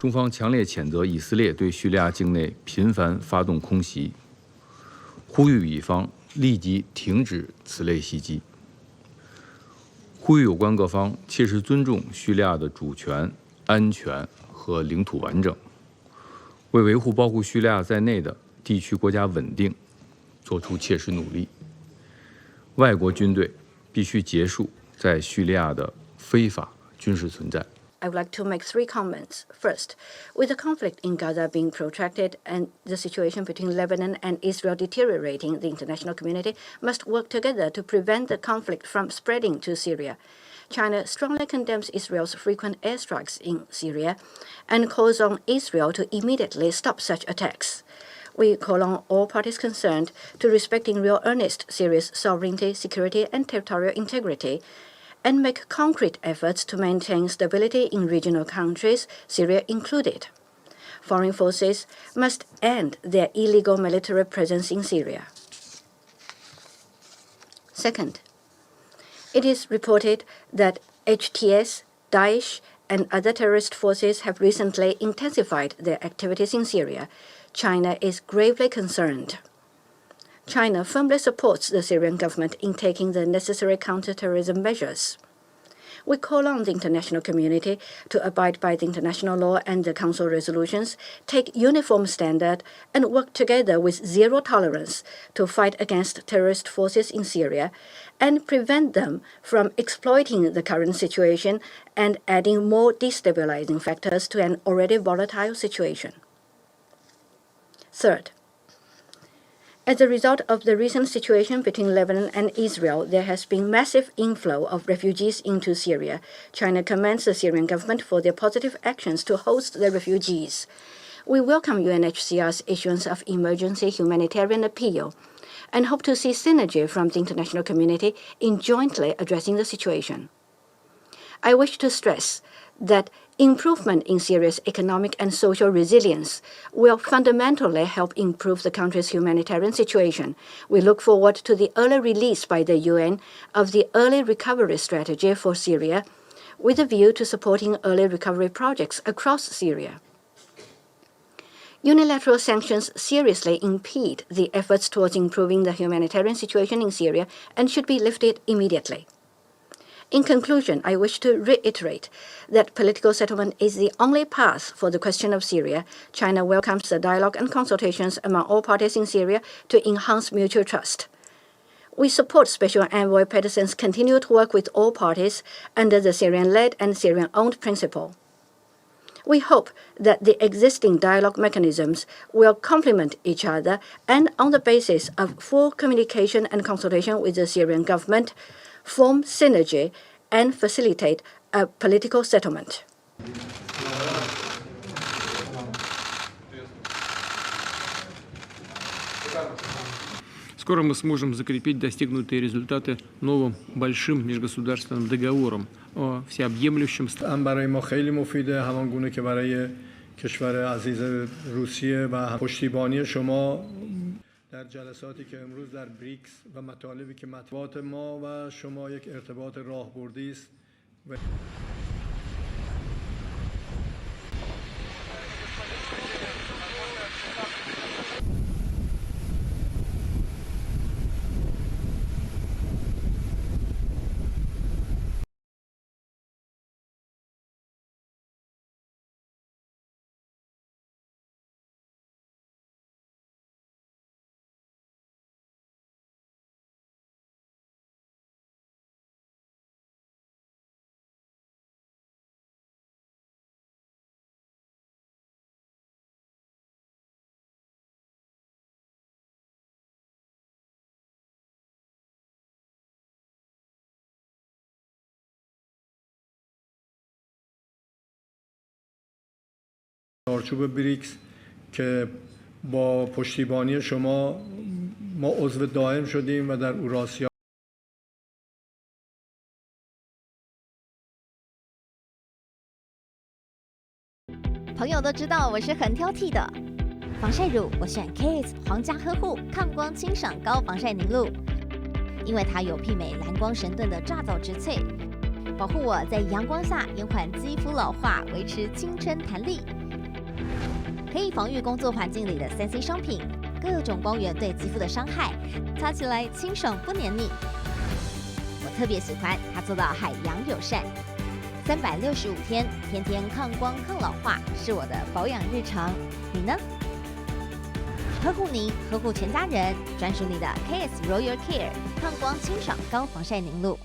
中方强烈谴责以色列对叙利亚境内频繁发动空袭，呼吁以方立即停止此类袭击，呼吁有关各方切实尊重叙利亚的主权、安全和领土完整，为维护包括叙利亚在内的地区国家稳定做出切实努力。外国军队必须结束在叙利亚的非法军事存在。I would like to make 3 comments. First, with the conflict in Gaza being protracted and the situation between Lebanon and Israel deteriorating, the international community must work together to prevent the conflict from spreading to Syria. China strongly condemns Israel's frequent airstrikes in Syria and calls on Israel to immediately stop such attacks. We call on all parties concerned to respect in real earnest Syria's sovereignty, security, and territorial integrity, and make concrete efforts to maintain stability in regional countries, Syria included. Foreign forces must end their illegal military presence in Syria. Second, it is reported that HTS, Daesh, and other terrorist forces have recently intensified their activities in Syria. China is gravely concerned. China firmly supports the Syrian government in taking the necessary counterterrorism measures. We call on the international community to abide by the international law and the Council resolutions, take uniform standard, and work together with zero tolerance to fight against terrorist forces in Syria and prevent them from exploiting the current situation and adding more destabilizing factors to an already volatile situation. Third, as a result of the recent situation between Lebanon and Israel, there has been massive inflow of refugees into Syria. China commends the Syrian government for their positive actions to host the refugees. We welcome UNHCR's issuance of emergency humanitarian appeal and hope to see synergy from the international community in jointly addressing the situation. I wish to stress that improvement in Syria's economic and social resilience will fundamentally help improve the country's humanitarian situation. We look forward to the early release by the UN of the early recovery strategy for Syria, with a view to supporting early recovery projects across Syria. Unilateral sanctions seriously impede the efforts towards improving the humanitarian situation in Syria and should be lifted immediately. In conclusion, I wish to reiterate that political settlement is the only path for the question of Syria. China welcomes the dialogue and consultations among all parties in Syria to enhance mutual trust. We support Special Envoy Pedersen's continued work with all parties under the Syrian-led and Syrian-owned principle. We hope that the existing dialogue mechanisms will complement each other and, on the basis of full communication and consultation with the Syrian government, form synergy and facilitate a political settlement. Скоро мы сможем закрепить достигнутые результаты новым большим межгосударственным договором о всеобъемлющем. برای ما خیلی مفیده، همان گونه که برای کشور عزیز روسیه و پشتیبانی شما در جلساتی که امروز در بریکس و مطالبی که مطبوعات ما و شما یک ارتباط راهبردی است. چارچوب بریکس که با پشتیبانی شما ما عضو دائم شدیم و در اوراسیا朋友都知道我是很挑剔的，防晒乳我选 Kiss 皇家呵护抗光清爽高防晒凝露，因为它有媲美蓝光神盾的抓藻植萃，保护我在阳光下延缓肌肤老化，维持青春弹力。可以防御工作环境里的3C 商品、各种光源对肌肤的伤害，擦起来清爽不黏腻。我特别喜欢它做到海洋友善，365天，天天抗光抗老化，是我的保养日常。你呢？呵护您，呵护全家人，专属你的 KS Royal Care 抗光清爽高防晒凝露。